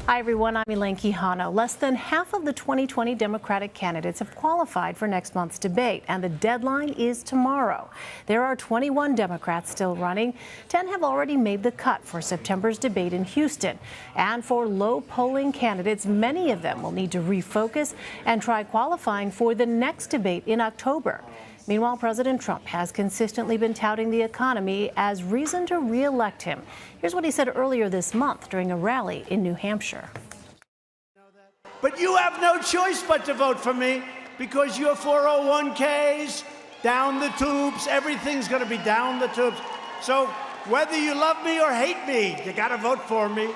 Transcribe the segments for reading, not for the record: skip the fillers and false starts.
Hi, everyone. I'm Elaine Quijano. Less than half of the 2020 Democratic candidates have qualified for next month's debate, and the deadline is tomorrow. There are 21 Democrats still running. 10 have already made the cut for September's debate in Houston. And for low-polling candidates, many of them will need to refocus and try qualifying for the next debate in October. Meanwhile, President Trump has consistently been touting the economy as reason to re-elect him. Here's what he said earlier this month during a rally in New Hampshire. But you have no choice but to vote for me because your 401ks, down the tubes, everything's going to be down the tubes. So whether you love me or hate me, you got to vote for me.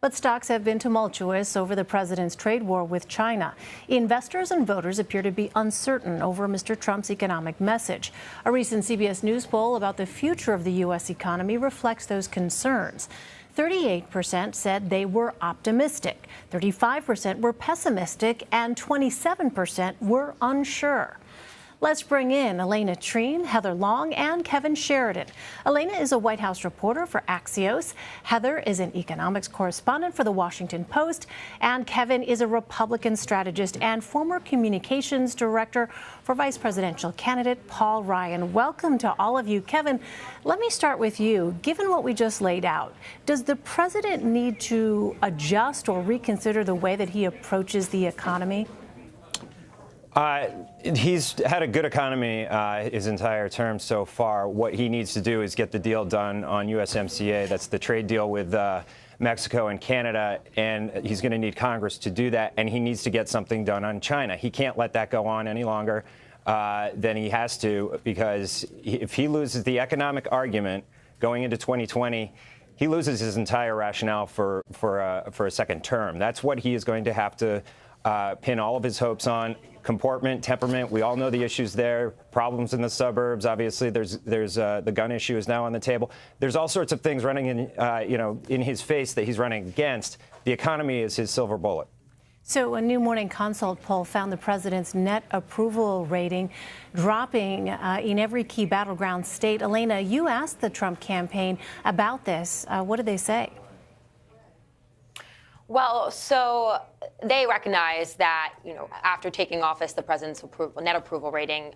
But stocks have been tumultuous over the president's trade war with China. Investors and voters appear to be uncertain over Mr. Trump's economic message. A recent CBS News poll about the future of the U.S. economy reflects those concerns. 38% said they were optimistic, 35% were pessimistic, and 27% were unsure. Let's bring in Alayna Treene, Heather Long, and Kevin Sheridan. Alayna is a White House reporter for Axios. Heather is an economics correspondent for The Washington Post. And Kevin is a Republican strategist and former communications director for vice presidential candidate Paul Ryan. Welcome to all of you. Kevin, let me start with you. Given what we just laid out, does the president need to adjust or reconsider the way that he approaches the economy? He's had a good economy his entire term so far. What he needs to do is get the deal done on USMCA. That's the trade deal with Mexico and Canada, and he's going to need Congress to do that, and he needs to get something done on China. He can't let that go on any longer than he has to, because if he loses the economic argument going into 2020, he loses his entire rationale for a second term. That's what he is going to have to pin all of his hopes on. Comportment, temperament, we all know the issues there. Problems in the suburbs. Obviously, there's the gun issue is now on the table. There's all sorts of things running in his face that he's running against. The economy is his silver bullet. So a new Morning Consult poll found the president's net approval rating dropping in every key battleground state. Alayna, you asked the Trump campaign about this. What did they say? Well, so they recognize that, after taking office, the president's net approval rating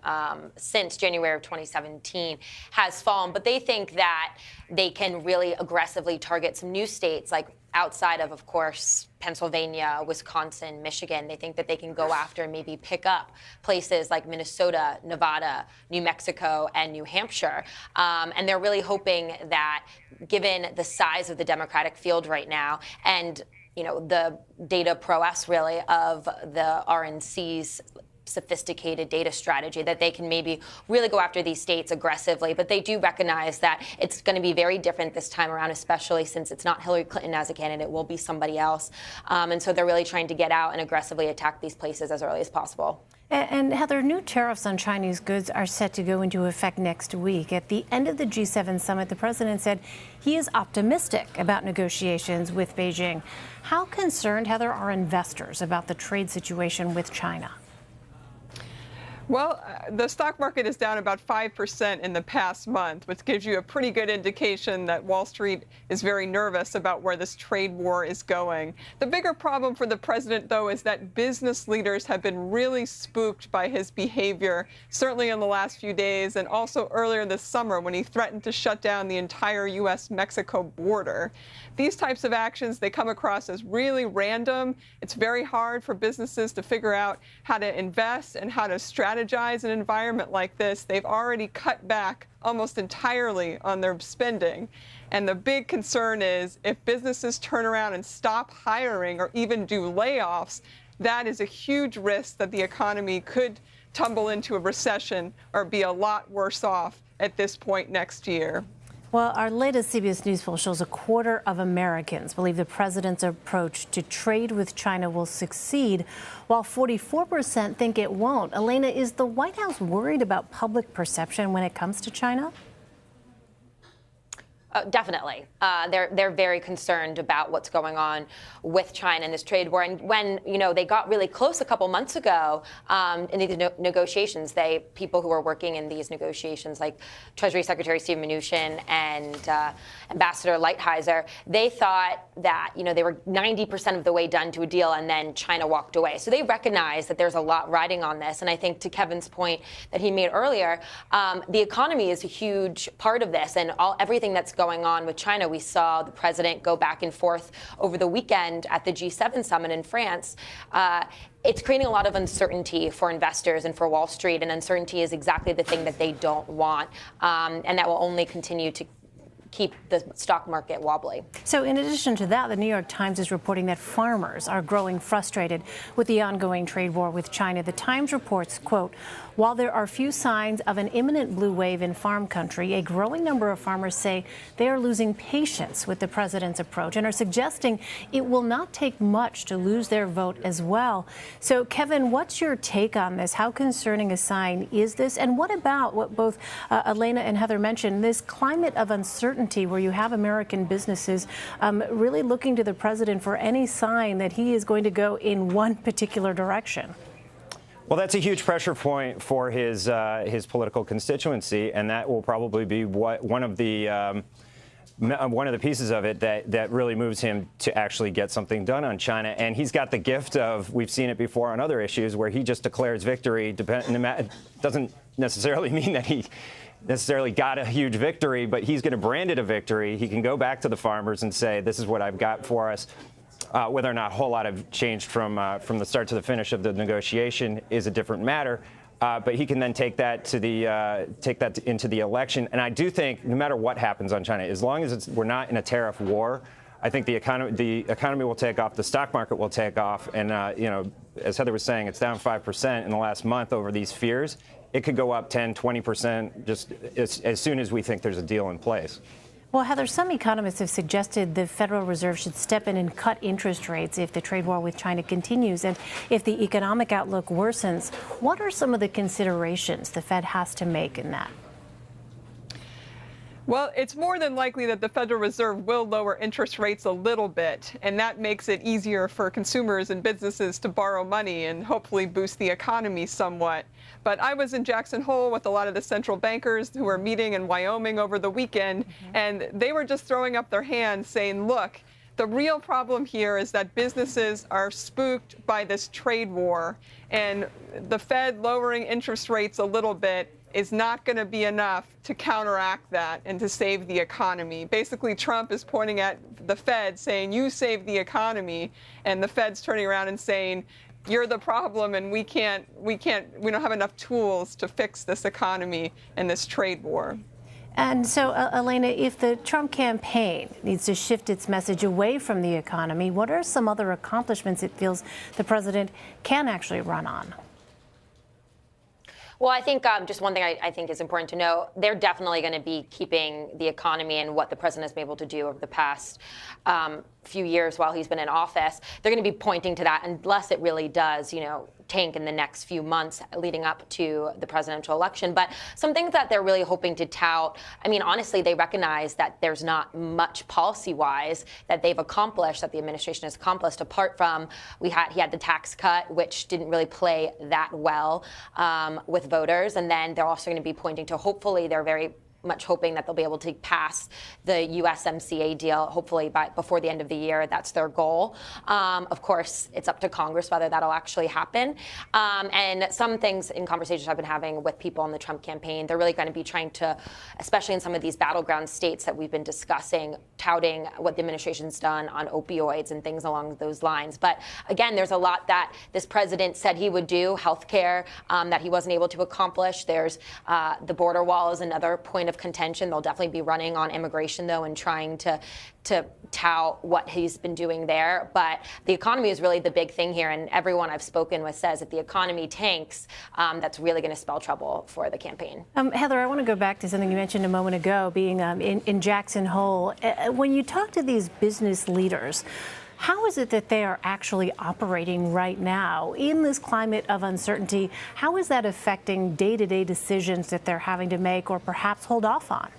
since January of 2017 has fallen. But they think that they can really aggressively target some new states, like outside of course, Pennsylvania, Wisconsin, Michigan. They think that they can go after and maybe pick up places like Minnesota, Nevada, New Mexico, and New Hampshire. And they're really hoping that, given the size of the Democratic field right now and the data prowess, really, of the RNC's sophisticated data strategy, that they can maybe really go after these states aggressively. But they do recognize that it's going to be very different this time around, especially since it's not Hillary Clinton as a candidate, it will be somebody else. And so they're really trying to get out and aggressively attack these places as early as possible. And Heather, new tariffs on Chinese goods are set to go into effect next week. At the end of the G7 summit, the president said he is optimistic about negotiations with Beijing. How concerned, Heather, are investors about the trade situation with China? Well, the stock market is down about 5% in the past month, which gives you a pretty good indication that Wall Street is very nervous about where this trade war is going. The bigger problem for the president, though, is that business leaders have been really spooked by his behavior, certainly in the last few days, and also earlier this summer when he threatened to shut down the entire U.S.-Mexico border. These types of actions, they come across as really random. It's very hard for businesses to figure out how to invest and how to strategize an environment like this. They've already cut back almost entirely on their spending. And the big concern is if businesses turn around and stop hiring or even do layoffs, that is a huge risk that the economy could tumble into a recession or be a lot worse off at this point next year. Well, our latest CBS News poll shows a quarter of Americans believe the president's approach to trade with China will succeed, while 44% think it won't. Alayna, is the White House worried about public perception when it comes to China? Definitely. They're very concerned about what's going on with China in this trade war. And when, they got really close a couple months ago in these negotiations, people who were working in these negotiations, like Treasury Secretary Steve Mnuchin and Ambassador Lighthizer, they thought that, they were 90% of the way done to a deal, and then China walked away. So they recognize that there's a lot riding on this. And I think to Kevin's point that he made earlier, the economy is a huge part of this, and everything that's going on with China. We saw the president go back and forth over the weekend at the G7 summit in France. It's creating a lot of uncertainty for investors and for Wall Street, and uncertainty is exactly the thing that they don't want, and that will only continue to keep the stock market wobbly. So in addition to that, the New York Times is reporting that farmers are growing frustrated with the ongoing trade war with China. The Times reports, quote, while there are few signs of an imminent blue wave in farm country, a growing number of farmers say they are losing patience with the president's approach and are suggesting it will not take much to lose their vote as well. So, Kevin, what's your take on this? How concerning a sign is this? And what about what both Alayna and Heather mentioned, this climate of uncertainty where you have American businesses really looking to the president for any sign that he is going to go in one particular direction? Well, that's a huge pressure point for his political constituency, and that will probably be one of the pieces of it that really moves him to actually get something done on China. And he's got the gift of, we've seen it before on other issues, where he just declares victory. It doesn't necessarily mean that he necessarily got a huge victory, but he's going to brand it a victory. He can go back to the farmers and say, this is what I've got for us. Whether or not a whole lot have changed from the start to the finish of the negotiation is a different matter. But he can then take that into the election. And I do think no matter what happens on China, as long as we're not in a tariff war, I think the economy will take off, the stock market will take off. And, as Heather was saying, it's down 5% in the last month over these fears. It could go up 10, 20% just as soon as we think there's a deal in place. Well, Heather, some economists have suggested the Federal Reserve should step in and cut interest rates if the trade war with China continues and if the economic outlook worsens. What are some of the considerations the Fed has to make in that? Well, it's more than likely that the Federal Reserve will lower interest rates a little bit, and that makes it easier for consumers and businesses to borrow money and hopefully boost the economy somewhat. But I was in Jackson Hole with a lot of the central bankers who were meeting in Wyoming over the weekend, and they were just throwing up their hands saying, look, the real problem here is that businesses are spooked by this trade war, and the Fed lowering interest rates a little bit is not going to be enough to counteract that and to save the economy. Basically, Trump is pointing at the Fed saying, you save the economy, and the Fed's turning around and saying, you're the problem, and we don't have enough tools to fix this economy and this trade war. And so, Alayna, if the Trump campaign needs to shift its message away from the economy, what are some other accomplishments it feels the president can actually run on? Well, I think just one thing I think is important to know, they're definitely going to be keeping the economy and what the president has been able to do over the past few years while he's been in office. They're going to be pointing to that unless it really does, tank in the next few months leading up to the presidential election. But some things that they're really hoping to tout, honestly, they recognize that there's not much policy-wise that they've accomplished, that the administration has accomplished, apart from he had the tax cut, which didn't really play that well with voters. And then they're also going to be pointing to, hopefully, they're very much hoping that they'll be able to pass the USMCA deal, hopefully before the end of the year. That's their goal. Of course, it's up to Congress whether that'll actually happen. And some things in conversations I've been having with people in the Trump campaign, they're really going to be trying to, especially in some of these battleground states that we've been discussing, touting what the administration's done on opioids and things along those lines. But again, there's a lot that this president said he would do, healthcare, that he wasn't able to accomplish. There's the border wall is another point of contention. They'll definitely be running on immigration, though, and trying to tout what he's been doing there. But the economy is really the big thing here, and everyone I've spoken with says if the economy tanks, that's really going to spell trouble for the campaign. Heather, I want to go back to something you mentioned a moment ago, being in Jackson Hole. When you talk to these business leaders, how is it that they are actually operating right now in this climate of uncertainty? How is that affecting day-to-day decisions that they're having to make or perhaps hold off on?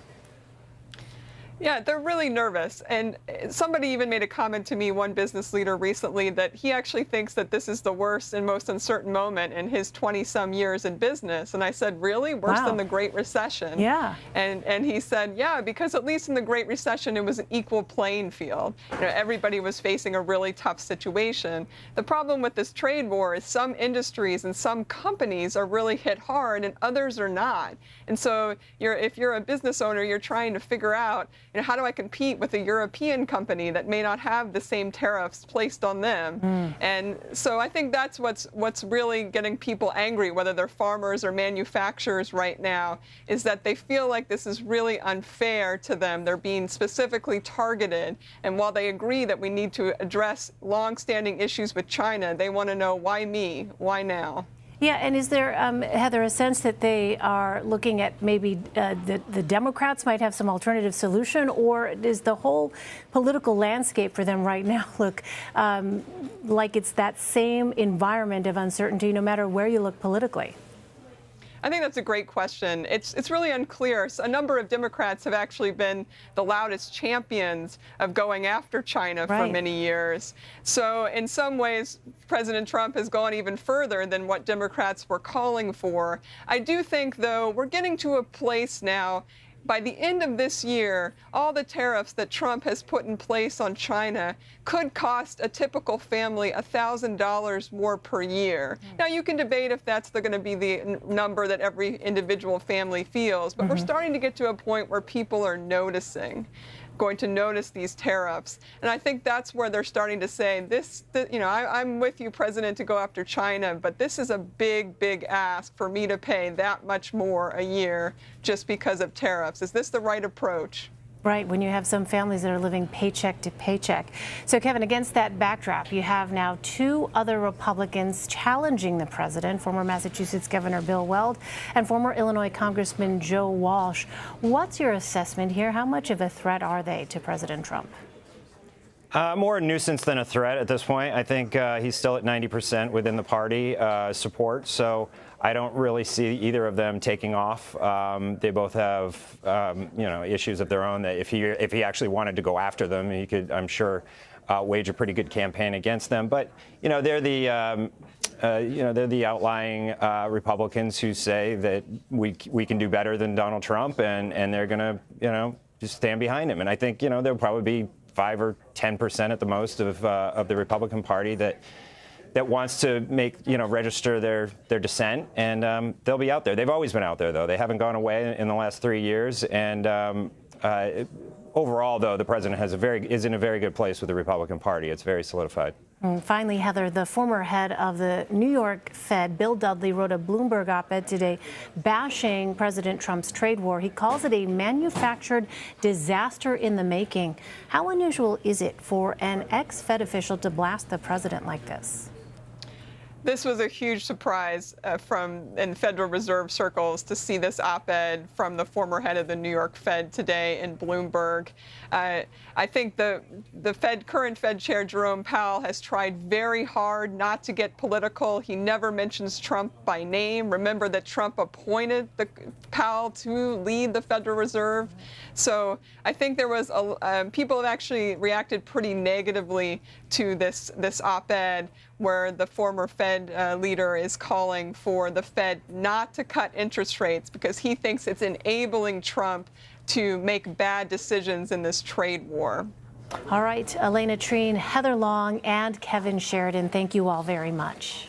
Yeah, they're really nervous. And somebody even made a comment to me, one business leader recently, that he actually thinks that this is the worst and most uncertain moment in his 20-some years in business. And I said, really? Worse than the Great Recession? Yeah. And he said, yeah, because at least in the Great Recession, it was an equal playing field. Everybody was facing a really tough situation. The problem with this trade war is some industries and some companies are really hit hard and others are not. And so if you're a business owner, you're trying to figure out, how do I compete with a European company that may not have the same tariffs placed on them? And so I think that's what's really getting people angry, whether they're farmers or manufacturers right now, is that they feel like this is really unfair to them. They're being specifically targeted. And while they agree that we need to address long-standing issues with China, they want to know, why me? Why now? Yeah, and is there, Heather, a sense that they are looking at maybe the Democrats might have some alternative solution, or does the whole political landscape for them right now look like it's that same environment of uncertainty no matter where you look politically? I think that's a great question. It's really unclear. A number of Democrats have actually been the loudest champions of going after China for many years. So in some ways, President Trump has gone even further than what Democrats were calling for. I do think, though, we're getting to a place now. By the end of this year, all the tariffs that Trump has put in place on China could cost a typical family $1,000 more per year. Now, you can debate if that's going to be the number that every individual family feels, but we're starting to get to a point where people are going to notice these tariffs. And I think that's where they're starting to say, I'm with you, President, to go after China, but this is a big, big ask for me to pay that much more a year just because of tariffs. Is this the right approach? Right, when you have some families that are living paycheck to paycheck. So, Kevin, against that backdrop, you have now two other Republicans challenging the president, former Massachusetts Governor Bill Weld and former Illinois Congressman Joe Walsh. What's your assessment here? How much of a threat are they to President Trump? More a nuisance than a threat at this point. I think he's still at 90% within the party support, so I don't really see either of them taking off. They both have, issues of their own that if he actually wanted to go after them, he could, I'm sure, wage a pretty good campaign against them. But they're the outlying Republicans who say that we can do better than Donald Trump, and they're going to just stand behind him. And I think there'll probably be 5 or 10% at the most of the Republican Party that wants to register their dissent, and they'll be out there. They've always been out there, though. They haven't gone away in the last 3 years. And overall, though, the president is in a very good place with the Republican Party. It's very solidified. And finally, Heather, the former head of the New York Fed, Bill Dudley, wrote a Bloomberg op-ed today bashing President Trump's trade war. He calls it a manufactured disaster in the making. How unusual is it for an ex-Fed official to blast the president like this? This was a huge surprise in Federal Reserve circles to see this op-ed from the former head of the New York Fed today in Bloomberg. I think the current Fed chair, Jerome Powell, has tried very hard not to get political. He never mentions Trump by name. Remember that Trump appointed Powell to lead the Federal Reserve. So I think there was people have actually reacted pretty negatively to this op-ed, where the former Fed leader is calling for the Fed not to cut interest rates because he thinks it's enabling Trump to make bad decisions in this trade war. All right, Alayna Treene, Heather Long, and Kevin Sheridan, thank you all very much.